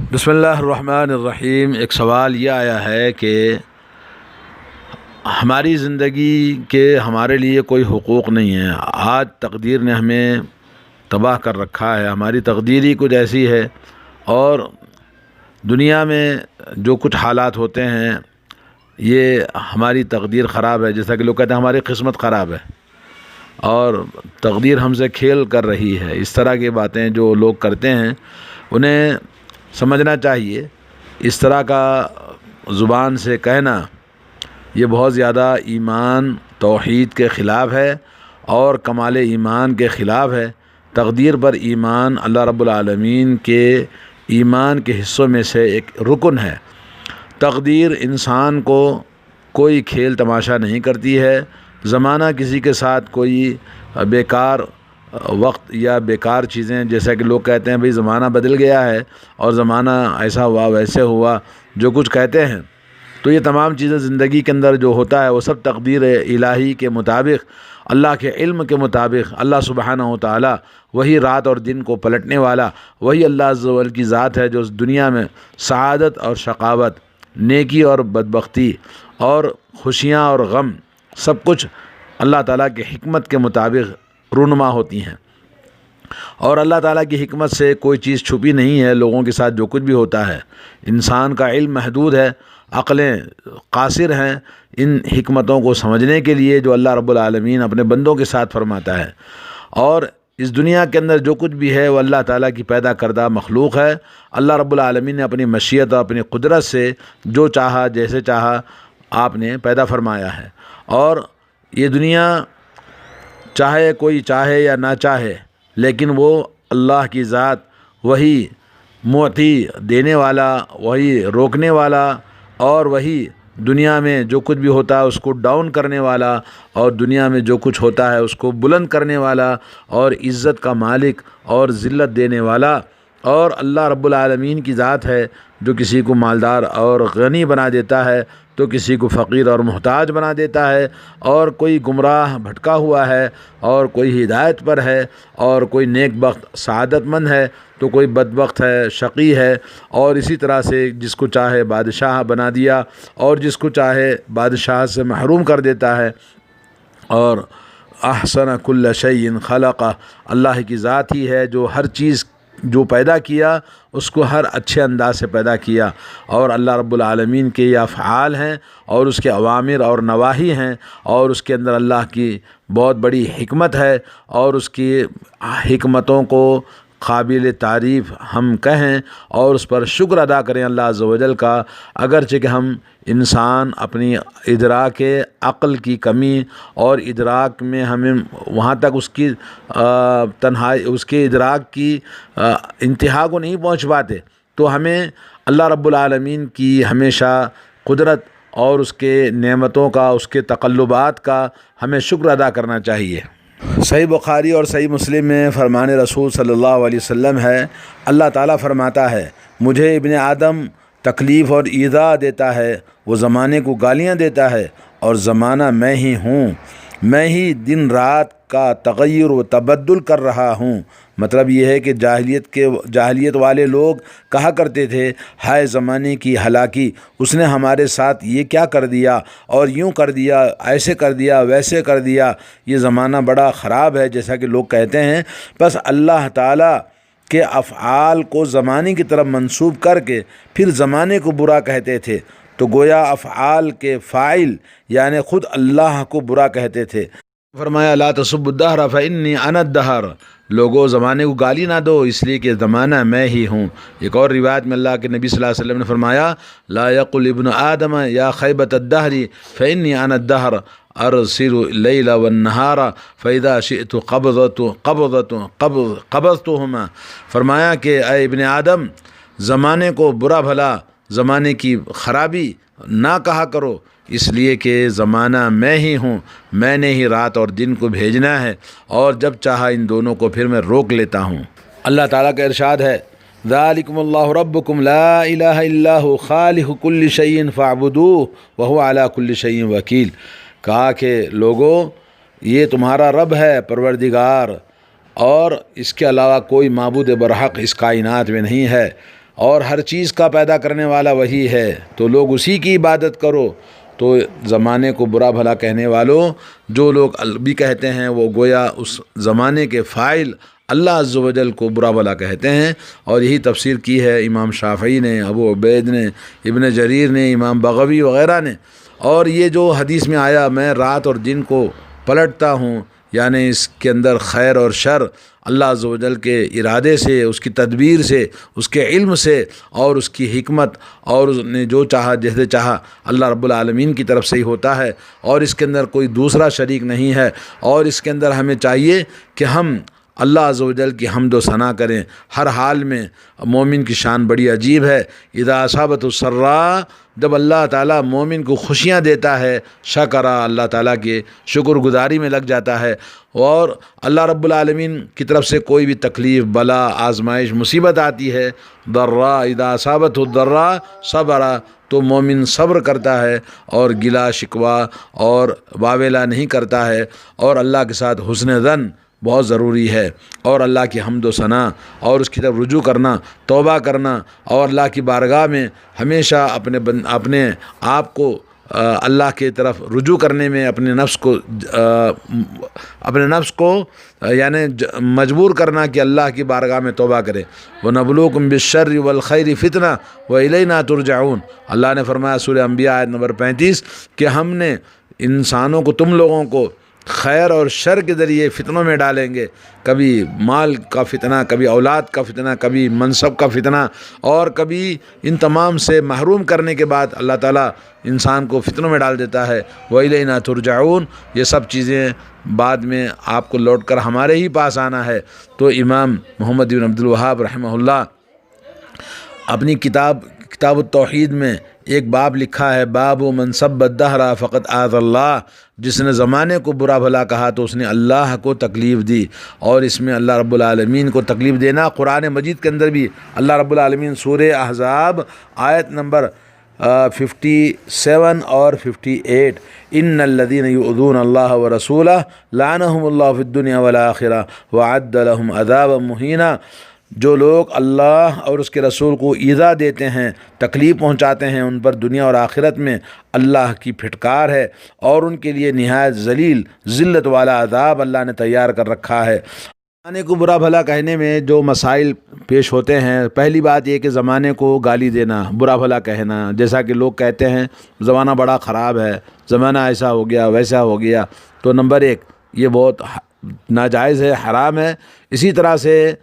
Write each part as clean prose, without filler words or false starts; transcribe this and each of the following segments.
بسم اللہ الرحمن الرحیم۔ ایک سوال یہ آیا ہے کہ ہماری زندگی کے ہمارے لیے کوئی حقوق نہیں ہے۔ آج تقدیر نے ہمیں تباہ کر رکھا ہے، ہماری تقدیر ہی کچھ ایسی ہے، اور دنیا میں جو کچھ حالات ہوتے ہیں یہ ہماری تقدیر خراب ہے۔ جیسا کہ لوگ کہتے ہیں ہماری قسمت خراب ہے اور تقدیر ہم سے کھیل کر رہی ہے۔ اس طرح کی باتیں جو لوگ کرتے ہیں انہیں سمجھنا چاہیے۔ اس طرح کا زبان سے کہنا یہ بہت زیادہ ایمان توحید کے خلاف ہے اور کمال ایمان کے خلاف ہے۔ تقدیر پر ایمان اللہ رب العالمین کے ایمان کے حصوں میں سے ایک رکن ہے۔ تقدیر انسان کو کوئی کھیل تماشا نہیں کرتی ہے۔ زمانہ کسی کے ساتھ کوئی بیکار وقت یا بیکار چیزیں، جیسا کہ لوگ کہتے ہیں بھئی زمانہ بدل گیا ہے اور زمانہ ایسا ہوا ویسے ہوا، جو کچھ کہتے ہیں، تو یہ تمام چیزیں زندگی کے اندر جو ہوتا ہے وہ سب تقدیر الہی کے مطابق، اللہ کے علم کے مطابق، اللہ سبحانہ و تعالی وہی رات اور دن کو پلٹنے والا، وہی اللہ عز و جل کی ذات ہے جو اس دنیا میں سعادت اور شقاوت، نیکی اور بدبختی اور خوشیاں اور غم، سب کچھ اللہ تعالیٰ کے حکمت کے مطابق رونما ہوتی ہیں۔ اور اللہ تعالیٰ کی حکمت سے کوئی چیز چھپی نہیں ہے۔ لوگوں کے ساتھ جو کچھ بھی ہوتا ہے، انسان کا علم محدود ہے، عقلیں قاصر ہیں ان حکمتوں کو سمجھنے کے لیے جو اللہ رب العالمین اپنے بندوں کے ساتھ فرماتا ہے۔ اور اس دنیا کے اندر جو کچھ بھی ہے وہ اللہ تعالیٰ کی پیدا کردہ مخلوق ہے۔ اللہ رب العالمین نے اپنی مشیت اور اپنی قدرت سے جو چاہا جیسے چاہا آپ نے پیدا فرمایا ہے۔ اور یہ دنیا چاہے کوئی چاہے یا نہ چاہے، لیکن وہ اللہ کی ذات، وہی معطی دینے والا، وہی روکنے والا، اور وہی دنیا میں جو کچھ بھی ہوتا ہے اس کو ڈاؤن کرنے والا، اور دنیا میں جو کچھ ہوتا ہے اس کو بلند کرنے والا، اور عزت کا مالک اور ذلت دینے والا، اور اللہ رب العالمین کی ذات ہے جو کسی کو مالدار اور غنی بنا دیتا ہے تو کسی کو فقیر اور محتاج بنا دیتا ہے، اور کوئی گمراہ بھٹکا ہوا ہے اور کوئی ہدایت پر ہے، اور کوئی نیک بخت سعادت مند ہے تو کوئی بدبخت ہے شقی ہے، اور اسی طرح سے جس کو چاہے بادشاہ بنا دیا اور جس کو چاہے بادشاہ سے محروم کر دیتا ہے۔ اور احسن کل شیء خلقہ، اللہ کی ذات ہی ہے جو ہر چیز جو پیدا کیا اس کو ہر اچھے انداز سے پیدا کیا، اور اللہ رب العالمین کے یہ افعال ہیں اور اس کے اوامر اور نواہی ہیں، اور اس کے اندر اللہ کی بہت بڑی حکمت ہے، اور اس کی حکمتوں کو قابل تعریف ہم کہیں اور اس پر شکر ادا کریں اللہ عز و جل کا، اگرچہ کہ ہم انسان اپنی ادراک عقل کی کمی اور ادراک میں ہمیں وہاں تک اس کی تنہائی، اس کے ادراک کی انتہا کو نہیں پہنچ پاتے، تو ہمیں اللہ رب العالمین کی ہمیشہ قدرت اور اس کے نعمتوں کا، اس کے تقلبات کا ہمیں شکر ادا کرنا چاہیے۔ صحیح بخاری اور صحیح مسلم میں فرمان رسول صلی اللہ علیہ وسلم ہے، اللہ تعالیٰ فرماتا ہے مجھے ابن آدم تکلیف اور ایذا دیتا ہے، وہ زمانے کو گالیاں دیتا ہے، اور زمانہ میں ہی ہوں، میں ہی دن رات کا تغیر و تبدل کر رہا ہوں۔ مطلب یہ ہے کہ جاہلیت والے لوگ کہا کرتے تھے ہائے زمانے کی ہلاکی، اس نے ہمارے ساتھ یہ کیا کر دیا اور یوں کر دیا، ایسے کر دیا ویسے کر دیا، یہ زمانہ بڑا خراب ہے، جیسا کہ لوگ کہتے ہیں۔ بس اللہ تعالیٰ کے افعال کو زمانے کی طرف منسوب کر کے پھر زمانے کو برا کہتے تھے، تو گویا افعال کے فاعل یعنی خود اللہ کو برا کہتے تھے۔ فرمایا لا تسبوا الدہر فانی انا الدہر، لوگو زمانے کو گالی نہ دو اس لیے کہ زمانہ میں ہی ہوں۔ ایک اور روایت میں اللہ کے نبی صلی اللہ علیہ وسلم نے فرمایا لا یقل ابن آدم یا خیبۃ الدہر فانی انا الدہر ارسل اللیل والنہار فاذا شئت قبضتہما، فرمایا کہ اے ابن آدم زمانے کو برا بھلا، زمانے کی خرابی نہ کہا کرو، اس لیے کہ زمانہ میں ہی ہوں، میں نے ہی رات اور دن کو بھیجنا ہے، اور جب چاہا ان دونوں کو پھر میں روک لیتا ہوں۔ اللہ تعالیٰ کا ارشاد ہے ذالکم اللہ ربکم لا الہ الا هو خالق کل شیء فاعبدوہ وہو علی کل شیء وکیل، کہا کہ لوگو یہ تمہارا رب ہے پروردگار، اور اس کے علاوہ کوئی معبود برحق اس کائنات میں نہیں ہے، اور ہر چیز کا پیدا کرنے والا وہی ہے، تو لوگ اسی کی عبادت کرو۔ تو زمانے کو برا بھلا کہنے والوں، جو لوگ بھی کہتے ہیں، وہ گویا اس زمانے کے فاعل اللہ عز و جل کو برا بھلا کہتے ہیں۔ اور یہی تفسیر کی ہے امام شافعی نے، ابو عبید نے، ابن جریر نے، امام بغوی وغیرہ نے۔ اور یہ جو حدیث میں آیا، میں رات اور دن کو پلٹتا ہوں، یعنی اس کے اندر خیر اور شر اللہ عز و جل کے ارادے سے، اس کی تدبیر سے، اس کے علم سے اور اس کی حکمت، اور اس نے جو چاہا جیسے چاہا اللہ رب العالمین کی طرف سے ہی ہوتا ہے، اور اس کے اندر کوئی دوسرا شریک نہیں ہے۔ اور اس کے اندر ہمیں چاہیے کہ ہم اللہ عز و جل کی حمد و ثنا کریں ہر حال میں۔ مومن کی شان بڑی عجیب ہے۔ اذا اصابت السراء، جب اللہ تعالیٰ مومن کو خوشیاں دیتا ہے، شکرا، اللہ تعالیٰ کے شکر گزاری میں لگ جاتا ہے۔ اور اللہ رب العالمین کی طرف سے کوئی بھی تکلیف، بلا، آزمائش، مصیبت آتی ہے، ضراء، اذا اصابت الضراء صبر، تو مومن صبر کرتا ہے اور گلا شکوہ اور واویلا نہیں کرتا ہے، اور اللہ کے ساتھ حسن ظن بہت ضروری ہے، اور اللہ کی حمد و ثنا اور اس کی طرف رجوع کرنا، توبہ کرنا، اور اللہ کی بارگاہ میں ہمیشہ اپنے آپ کو اللہ کی طرف رجوع کرنے میں اپنے نفس کو یعنی مجبور کرنا کہ اللہ کی بارگاہ میں توبہ کرے۔ وَنَبْلُوكُمْ بِالشَّرِّ وَالْخَيْرِ فِتْنَةً وَإِلَيْنَا تُرْجَعُونَ۔ اللہ نے فرمایا سورہ انبیاء آیت نمبر 35 کہ ہم نے انسانوں کو، تم لوگوں کو خیر اور شر کے ذریعے فتنوں میں ڈالیں گے، کبھی مال کا فتنہ، کبھی اولاد کا فتنہ، کبھی منصب کا فتنہ، اور کبھی ان تمام سے محروم کرنے کے بعد اللہ تعالیٰ انسان کو فتنوں میں ڈال دیتا ہے۔ وَإِلَيْنَا تُرْجَعُونَ، یہ سب چیزیں بعد میں آپ کو لوٹ کر ہمارے ہی پاس آنا ہے۔ تو امام محمد بن عبد الوہاب رحمہ اللہ اپنی کتاب التوحید میں ایک باب لکھا ہے، باب من سب الدہر فقد آذى اللہ، جس نے زمانے کو برا بھلا کہا تو اس نے اللہ کو تکلیف دی۔ اور اس میں اللہ رب العالمین کو تکلیف دینا، قرآن مجید کے اندر بھی اللہ رب العالمین سورہ احزاب آیت نمبر 57 اور 58، ان الذین یؤذون اللہ ورسولہ لعنہم اللہ فی الدنیا والآخرہ وأعد لهم عذابا مہینا۔ جو لوگ اللہ اور اس کے رسول کو ایذا دیتے ہیں، تکلیف پہنچاتے ہیں، ان پر دنیا اور آخرت میں اللہ کی پھٹکار ہے، اور ان کے لیے نہایت ذلیل، ذلت والا عذاب اللہ نے تیار کر رکھا ہے۔ زمانے کو برا بھلا کہنے میں جو مسائل پیش ہوتے ہیں، پہلی بات یہ کہ زمانے کو گالی دینا، برا بھلا کہنا، جیسا کہ لوگ کہتے ہیں زمانہ بڑا خراب ہے، زمانہ ایسا ہو گیا، ویسا ہو گیا، تو نمبر ایک یہ بہت ناجائز ہے، حرام ہے۔ اسی طرح سے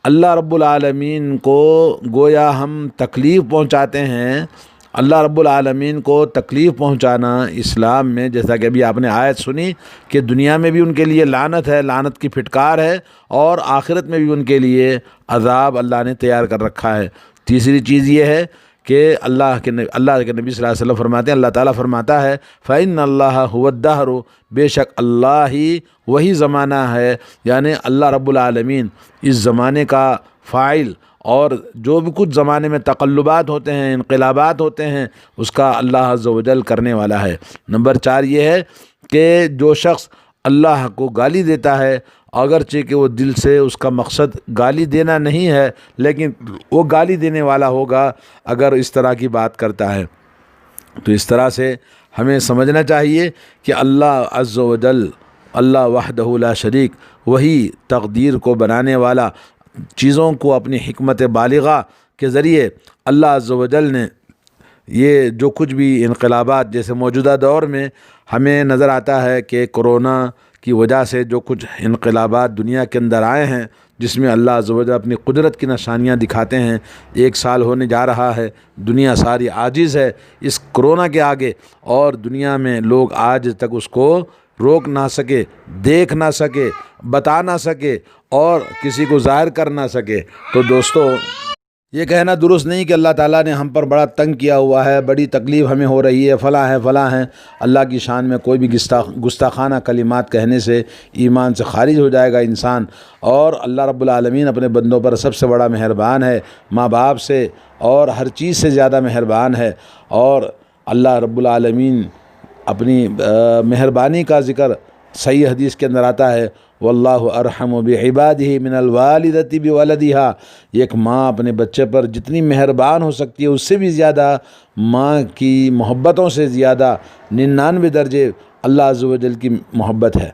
اللہ رب العالمین کو گویا ہم تکلیف پہنچاتے ہیں، اللہ رب العالمین کو تکلیف پہنچانا اسلام میں، جیسا کہ ابھی آپ نے آیت سنی کہ دنیا میں بھی ان کے لیے لعنت ہے، لعنت کی پھٹکار ہے، اور آخرت میں بھی ان کے لیے عذاب اللہ نے تیار کر رکھا ہے۔ تیسری چیز یہ ہے کہ اللہ کے نبی صلی اللہ علیہ وسلم فرماتے ہیں، اللہ تعالیٰ فرماتا ہے فَإِنَّ اللَّهَ هُوَ الدَّهْرُ، بے شک اللہ ہی وہی زمانہ ہے، یعنی اللہ رب العالمین اس زمانے کا فاعل، اور جو بھی کچھ زمانے میں تقلبات ہوتے ہیں، انقلابات ہوتے ہیں، اس کا اللہ عز و جل کرنے والا ہے۔ نمبر 4 یہ ہے کہ جو شخص اللہ کو گالی دیتا ہے، اگرچہ کہ وہ دل سے اس کا مقصد گالی دینا نہیں ہے، لیکن وہ گالی دینے والا ہوگا اگر اس طرح کی بات کرتا ہے، تو اس طرح سے ہمیں سمجھنا چاہیے کہ اللہ عز و جل، اللہ وحدہ لا شریک، وہی تقدیر کو بنانے والا، چیزوں کو اپنی حکمت بالغہ کے ذریعے اللہ عز و جل نے یہ جو کچھ بھی انقلابات، جیسے موجودہ دور میں ہمیں نظر آتا ہے کہ کرونا کی وجہ سے جو کچھ انقلابات دنیا کے اندر آئے ہیں، جس میں اللہ عز و جل اپنی قدرت کی نشانیاں دکھاتے ہیں۔ 1 سال ہونے جا رہا ہے، دنیا ساری عاجز ہے اس کرونا کے آگے، اور دنیا میں لوگ آج تک اس کو روک نہ سکے، دیکھ نہ سکے، بتا نہ سکے، اور کسی کو ظاہر کر نہ سکے۔ تو دوستو، یہ کہنا درست نہیں کہ اللہ تعالیٰ نے ہم پر بڑا تنگ کیا ہوا ہے، بڑی تکلیف ہمیں ہو رہی ہے، فلاں ہیں۔ اللہ کی شان میں کوئی بھی گستاخانہ کلمات کہنے سے ایمان سے خارج ہو جائے گا انسان۔ اور اللہ رب العالمین اپنے بندوں پر سب سے بڑا مہربان ہے، ماں باپ سے اور ہر چیز سے زیادہ مہربان ہے۔ اور اللہ رب العالمین اپنی مہربانی کا ذکر صحیح حدیث کے اندر آتا ہے واللہ ارحم بعبادہ من الوالدۃ بولدہا، ایک ماں اپنے بچے پر جتنی مہربان ہو سکتی ہے اس سے بھی زیادہ، ماں کی محبتوں سے زیادہ 99 درجے اللہ عز و جل کی محبت ہے۔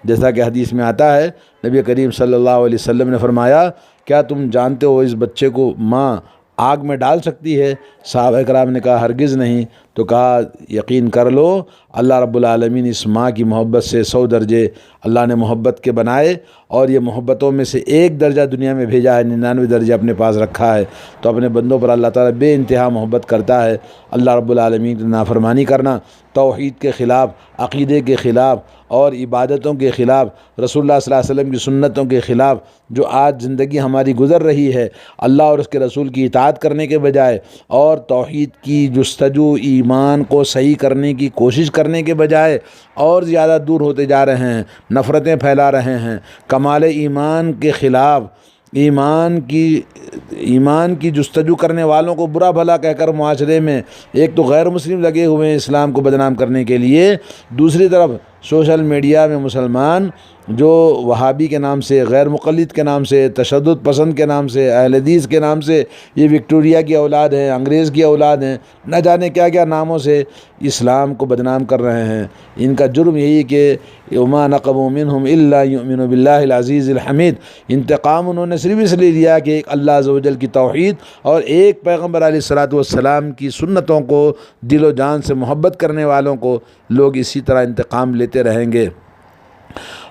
جیسا کہ حدیث میں آتا ہے نبی کریم صلی اللہ علیہ وسلم نے فرمایا کیا تم جانتے ہو اس بچے کو ماں آگ میں ڈال سکتی ہے؟ صحابہ کرام نے کہا ہرگز نہیں، تو کہا یقین کر لو اللہ رب العالمین اس ماں کی محبت سے 100 درجے اللہ نے محبت کے بنائے، اور یہ محبتوں میں سے 1 درجہ دنیا میں بھیجا ہے، 99 درجے اپنے پاس رکھا ہے۔ تو اپنے بندوں پر اللہ تعالیٰ بے انتہا محبت کرتا ہے۔ اللہ رب العالمین کی نافرمانی کرنا، توحید کے خلاف، عقیدے کے خلاف اور عبادتوں کے خلاف، رسول اللہ صلی اللہ علیہ وسلم کی سنتوں کے خلاف جو آج زندگی ہماری گزر رہی ہے، اللہ اور اس کے رسول کی اطاعت کرنے کے بجائے اور توحید کی جستجو، ایمان کو صحیح کرنے کی کوشش کرنے کے بجائے اور زیادہ دور ہوتے جا رہے ہیں، نفرتیں پھیلا رہے ہیں، کمال ایمان کے خلاف، ایمان کی جستجو کرنے والوں کو برا بھلا کہہ کر معاشرے میں ایک تو غیر مسلم لگے ہوئے ہیں اسلام کو بدنام کرنے کے لیے، دوسری طرف سوشل میڈیا میں مسلمان جو وہابی کے نام سے، غیر مقلد کے نام سے، تشدد پسند کے نام سے، اہل حدیث کے نام سے، یہ وکٹوریہ کی اولاد ہیں، انگریز کی اولاد ہیں، نہ جانے کیا کیا ناموں سے اسلام کو بدنام کر رہے ہیں۔ ان کا جرم یہی کہ وما نقموا منہم الا یؤمنوا باللہ العزیز الحمید، انتقام انہوں نے صرف اس لیے لیا کہ ایک اللہ عز و جل کی توحید اور ایک پیغمبر علیہ الصلوۃ والسلام کی سنتوں کو دل و جان سے محبت کرنے والوں کو لوگ اسی طرح انتقام لیتے رہیں گے۔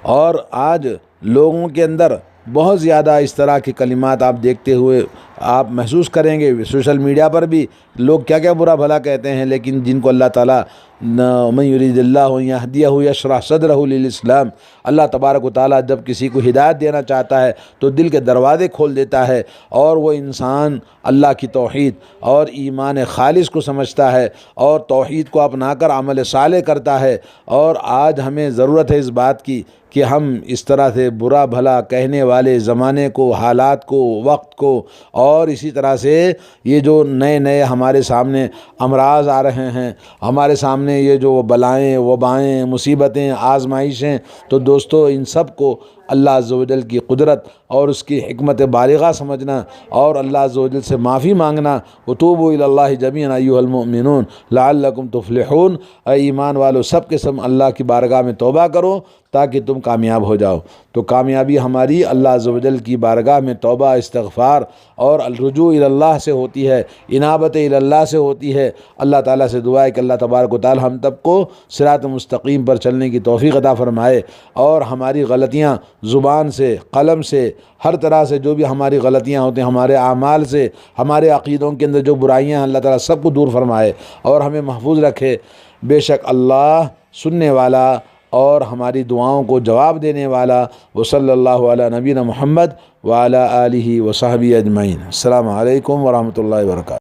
اور آج لوگوں کے اندر بہت زیادہ اس طرح کے کلمات آپ دیکھتے ہوئے آپ محسوس کریں گے، سوشل میڈیا پر بھی لوگ کیا کیا برا بھلا کہتے ہیں، لیکن جن کو اللہ تعالیٰ من یرید اللہ ان یہدیہ یشرح صدرہ للاسلام، اللہ تبارک و تعالیٰ جب کسی کو ہدایت دینا چاہتا ہے تو دل کے دروازے کھول دیتا ہے، اور وہ انسان اللہ کی توحید اور ایمان خالص کو سمجھتا ہے اور توحید کو اپنا کر عمل صالح کرتا ہے۔ اور آج ہمیں ضرورت ہے اس بات کی کہ ہم اس طرح سے برا بھلا کہنے والے زمانے کو، حالات کو، وقت کو، اور اسی طرح سے یہ جو نئے نئے ہمارے سامنے امراض آ رہے ہیں، ہمارے سامنے یہ جو بلائیں، وبائیں، مصیبتیں، آزمائشیں، تو دوستو ان سب کو اللہ عز و جل کی قدرت اور اس کی حکمت بالغہ سمجھنا اور اللہ عز و جل سے معافی مانگنا۔ وتوبوا الی اللہ جمیعا ایھا المؤمنون لعلکم تفلحون، اے ایمان والو سب کے سب اللہ کی بارگاہ میں توبہ کرو تاکہ تم کامیاب ہو جاؤ۔ تو کامیابی ہماری اللہ عز و جل کی بارگاہ میں توبہ، استغفار اور الرجوع الی اللہ سے ہوتی ہے، انابت الی اللہ سے ہوتی ہے۔ اللہ تعالیٰ سے دعا ہے کہ اللہ تبارک و تعالی ہم سب کو صراط مستقیم پر چلنے کی توفیق عطا فرمائے، اور ہماری غلطیاں زبان سے، قلم سے، ہر طرح سے جو بھی ہماری غلطیاں ہوتی ہیں، ہمارے اعمال سے، ہمارے عقیدوں کے اندر جو برائیاں ہیں، اللہ تعالیٰ سب کو دور فرمائے اور ہمیں محفوظ رکھے۔ بے شک اللہ سننے والا اور ہماری دعاؤں کو جواب دینے والا۔ وصلی اللہ علی نبینا محمد وعلی آلہ وصحبہ اجمعین۔ السلام علیکم ورحمۃ اللہ وبرکاتہ۔